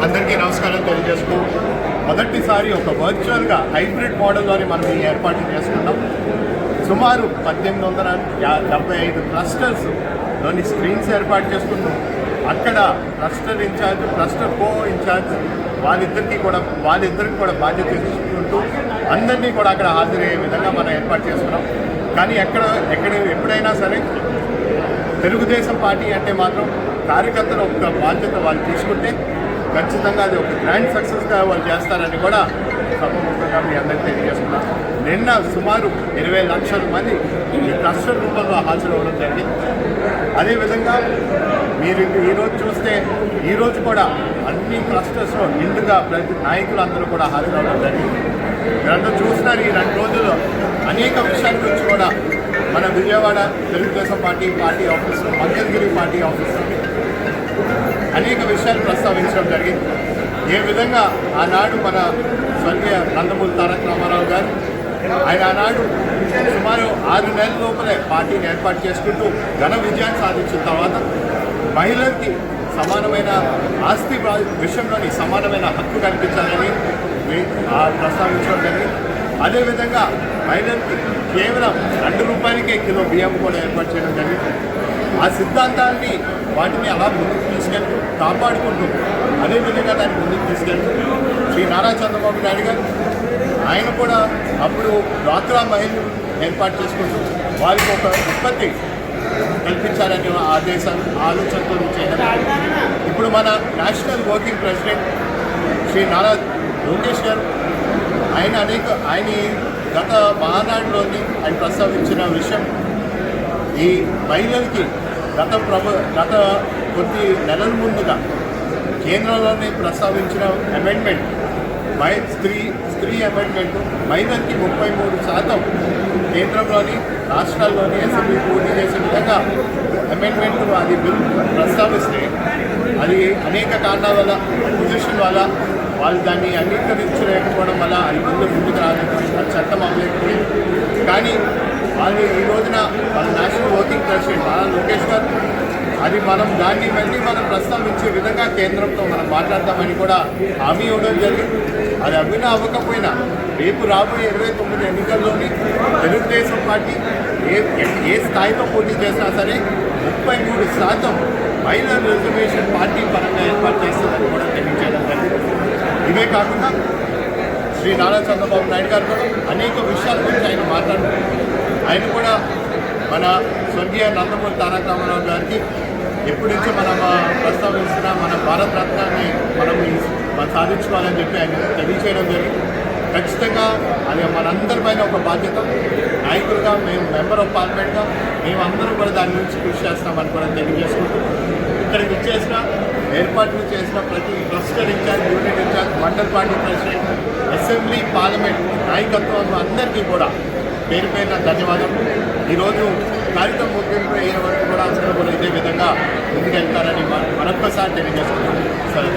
అందరికీ నమస్కారం తెలియజేస్తూ మొదటిసారి ఒక వర్చువల్గా హైబ్రిడ్ మోడల్లోని మనం ఈ ఏర్పాటు చేసుకున్నాం. సుమారు 1875 క్లస్టర్స్లోని స్క్రీన్స్ ఏర్పాటు చేసుకున్నాం. అక్కడ క్లస్టర్ ఇన్ఛార్జ్, క్లస్టర్ కో ఇన్ఛార్జ్ వాళ్ళిద్దరికి కూడా బాధ్యత తీసుకుంటూ అందరినీ కూడా అక్కడ హాజరయ్యే విధంగా మనం ఏర్పాటు చేసుకున్నాం. కానీ ఎప్పుడైనా సరే తెలుగుదేశం పార్టీ అంటే మాత్రం కార్యకర్తల ఒక బాధ్యత వాళ్ళు తీసుకుంటే ఖచ్చితంగా అది ఒక గ్రాండ్ సక్సెస్గా వాళ్ళు చేస్తారని కూడా సభముఖంగా మీ అందరికీ తెలియజేస్తున్నాం. నిన్న సుమారు 20 లక్షల మంది ఈ క్లస్టర్ రూపంలో హాజరవ్వడం జరిగింది. అదేవిధంగా మీరు ఈరోజు చూస్తే ఈరోజు కూడా అన్ని క్లస్టర్స్లో నిండుగా ప్రతి నాయకులు అందరూ కూడా హాజరవ్వడం జరిగింది. మీరందరూ చూస్తున్నారు ఈ 2 రోజుల్లో అనేక విషయాల గురించి కూడా మన విజయవాడ తెలుగుదేశం పార్టీ ఆఫీసులో, మంగళగిరి పార్టీ ఆఫీసులో అనేక విషయాలు ప్రస్తావించడం జరిగింది. ఏ విధంగా ఆనాడు మన స్వర్గీయ నందమూరి తారక రామారావు గారు ఆయన ఆనాడు సుమారు 6 నెలల లోపలే పార్టీని ఏర్పాటు చేసుకుంటూ ఘన విజయాన్ని సాధించిన తర్వాత మహిళలకి సమానమైన ఆస్తి విషయంలోని సమానమైన హక్కు కల్పించాలని ప్రస్తావించడం జరిగింది. అదేవిధంగా మహిళలకి కేవలం 2 రూపాయలకే కిలో బియ్యం కూడా ఏర్పాటు చేయడం జరిగింది. ఆ సిద్ధాంతాన్ని వాటిని అలా ముందుకు తీసుకెళ్తూ కాపాడుకుంటూ అదేవిధంగా దాన్ని ముందుకు తీసుకెళ్తూ శ్రీ నారా చంద్రబాబు నాయుడు గారు ఆయన కూడా అప్పుడు డ్వాక్రా మహిళలు ఏర్పాటు చేసుకుంటూ వారికి ఒక ఉత్పత్తి కల్పించాలనే ఆలోచనతో చేయడం. ఇప్పుడు మన national working president Shri Nara Lokesh garu ఆయన గత మహానాడులోని ఆయన ప్రస్తావించిన విషయం ఈ మహిళలకి గత కొద్ది నెలల ముందుగా కేంద్రంలోనే ప్రస్తావించిన అమెండ్మెంట్ స్త్రీ అమెండ్మెంట్ మహిళలకి 33% కేంద్రంలోని రాష్ట్రాల్లోని అసెంబ్లీ పూర్తి చేసే విధంగా అమెండ్మెంట్ అది బిల్ ప్రస్తావిస్తే అది అనేక కారణాల వల్ల పొజిషన్ వల్ల వాళ్ళు దాన్ని అంగీకరించలేకపోవడం వల్ల అది ముందుకు రాలేకపోయింది, చట్టం అవ్వలేకపోయింది. కానీ వాళ్ళు ఈ రోజున మన national working president Nara Lokesh గారు అది దాన్ని మనం ప్రస్తావించే విధంగా కేంద్రంతో మనం మాట్లాడతామని కూడా హామీ ఇవ్వడం జరిగింది. అది అవ్వకపోయినా రేపు రాబోయే 29 ఎన్నికల్లోని తెలుగుదేశం పార్టీ ఏ స్థాయిలో పోటీ చేసినా సరే 33% మహిళా రిజర్వేషన్ పార్టీ పరంగా ఏర్పాటు చేస్తుందని కూడా తెలియజేయడం జరిగింది. ఇవే కాకుండా శ్రీ నారా చంద్రబాబు నాయుడు గారు కూడా అనేక విషయాల గురించి ఆయన మాట్లాడుతున్నారు. ఆయన కూడా మన స్వర్గీయ నందమూరి తారక రామారావు గారికి ఎప్పటి నుంచో మనం ప్రస్తావిస్తున్న మన భారత రత్నాన్ని మనం సాధించుకోవాలని చెప్పి ఆయన తెలియచేయడం జరిగింది. ఖచ్చితంగా అది మనందరిపైన ఒక బాధ్యత. నాయకులుగా మేము మెంబర్ ఆఫ్ పార్లమెంట్గా మేమందరం కూడా దాని గురించి కృషి చేస్తామని కూడా తెలియజేసుకుంటూ ఇక్కడికి ఏర్పాట్లు చేసిన ప్రతి cluster in charge, unit in charge, mandal party president, assembly, parliament నాయకత్వం అందరికీ కూడా పేరు పేరున ధన్యవాదాలు. ఈరోజు కార్యక్రమం ముగింపు అయ్యే వరకు కూడా అందరూ కూడా ఇదే విధంగా ముందుకెళ్తారని మరొక్కసారి తెలియజేసుకుంటున్నాను. సరే.